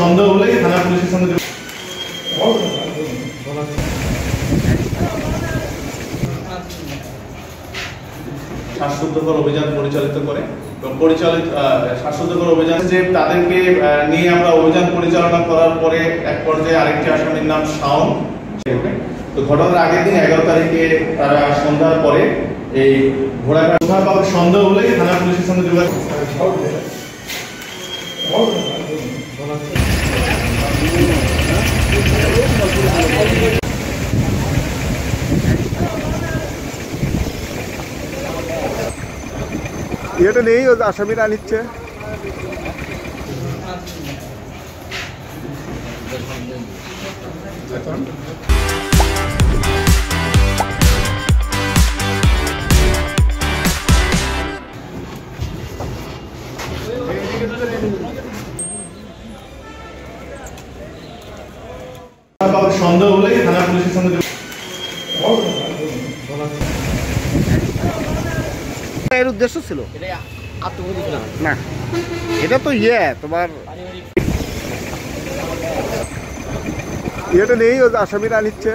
সন্দেহ হলেই থানা পুলিশের সঙ্গে শ্বাসরুদ্ধকর অভিযান পরিচালিত করে এবং শ্বাসরুদ্ধকর অভিযান যে তাদেরকে নিয়ে আমরা অভিযান পরিচালনা করার পরে এক পর্যায়ে আরেকটি আসামির নাম শাওন। তো ঘটনার আগের দিন 11 তারিখে তারা সন্ধ্যার পরে এই ঘোড়াঘাট কোথাও সন্দেহ হলেই থানা পুলিশের সঙ্গে যোগাযোগ এটা নেই আসামিরা নিচ্ছে। সন্দেহ হলেই থানা পুলিশের সঙ্গে এর উদ্দেশ্য ছিল না, এটা তো তোমার এটা নেই আসামিরা নিচ্ছে।